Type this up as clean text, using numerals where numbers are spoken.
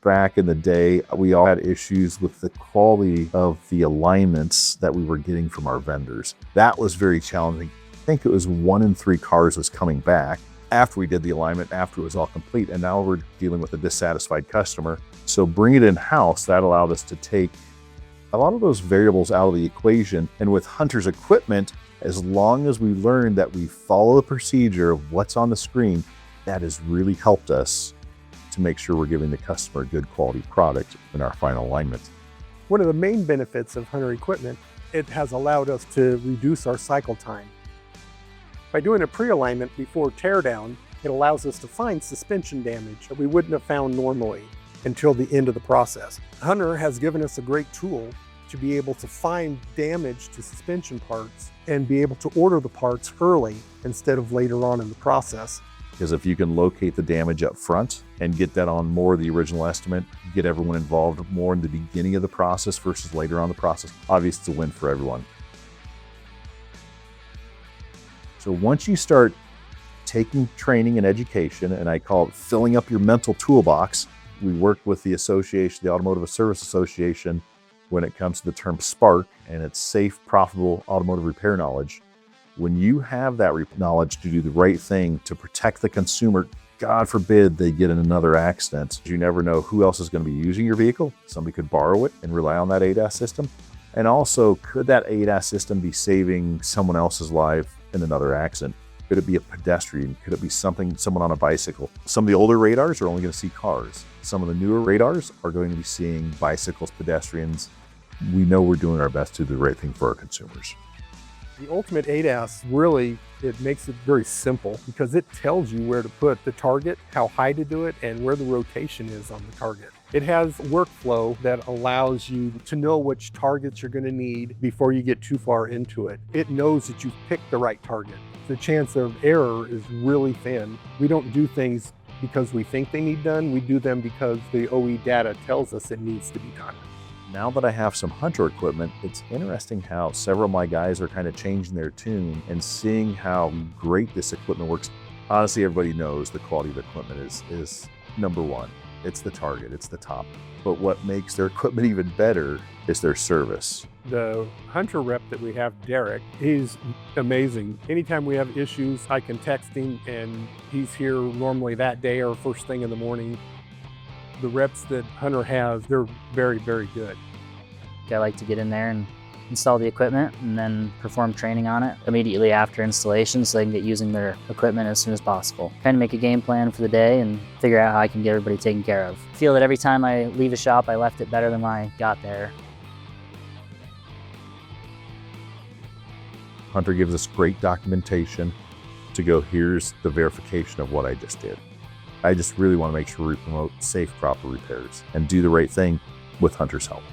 back in the day, we all had issues with the quality of the alignments that we were getting from our vendors. That was very challenging. I think it was 1 in 3 cars was coming back after we did the alignment, after it was all complete, and now we're dealing with a dissatisfied customer. So bring it in-house, that allowed us to take a lot of those variables out of the equation. And with Hunter's equipment, as long as we learn that we follow the procedure of what's on the screen, that has really helped us to make sure we're giving the customer a good quality product in our final alignment. One of the main benefits of Hunter equipment, it has allowed us to reduce our cycle time. By doing a pre-alignment before teardown, it allows us to find suspension damage that we wouldn't have found normally until the end of the process. Hunter has given us a great tool to be able to find damage to suspension parts and be able to order the parts early instead of later on in the process. Because if you can locate the damage up front and get that on more of the original estimate, get everyone involved more in the beginning of the process versus later on the process, obviously it's a win for everyone. So once you start taking training and education, and I call it filling up your mental toolbox, we work with the association, the Automotive Service Association, when it comes to the term SPARK, and it's safe, profitable automotive repair knowledge. When you have that knowledge to do the right thing to protect the consumer, God forbid they get in another accident. You never know who else is going to be using your vehicle. Somebody could borrow it and rely on that ADAS system. And also, could that ADAS system be saving someone else's life in another accident? Could it be a pedestrian? Could it be someone on a bicycle? Some of the older radars are only going to see cars. Some of the newer radars are going to be seeing bicycles, pedestrians. We know we're doing our best to do the right thing for our consumers. The Ultimate ADAS really, it makes it very simple because it tells you where to put the target, how high to do it, and where the rotation is on the target. It has workflow that allows you to know which targets you're going to need before you get too far into it. It knows that you've picked the right target. The chance of error is really thin. We don't do things because we think they need done. We do them because the OE data tells us it needs to be done. Now that I have some Hunter equipment, it's interesting how several of my guys are kind of changing their tune and seeing how great this equipment works. Honestly, everybody knows the quality of equipment is number one. It's the target, it's the top. But what makes their equipment even better is their service. The Hunter rep that we have, Derek, he's amazing. Anytime we have issues, I can text him and he's here normally that day or first thing in the morning. The reps that Hunter has, they're very, very good. I like to get in there and install the equipment and then perform training on it immediately after installation so they can get using their equipment as soon as possible. Kind of make a game plan for the day and figure out how I can get everybody taken care of. I feel that every time I leave a shop, I left it better than when I got there. Hunter gives us great documentation to go, here's the verification of what I just did. I just really want to make sure we promote safe, proper repairs and do the right thing with Hunter's help.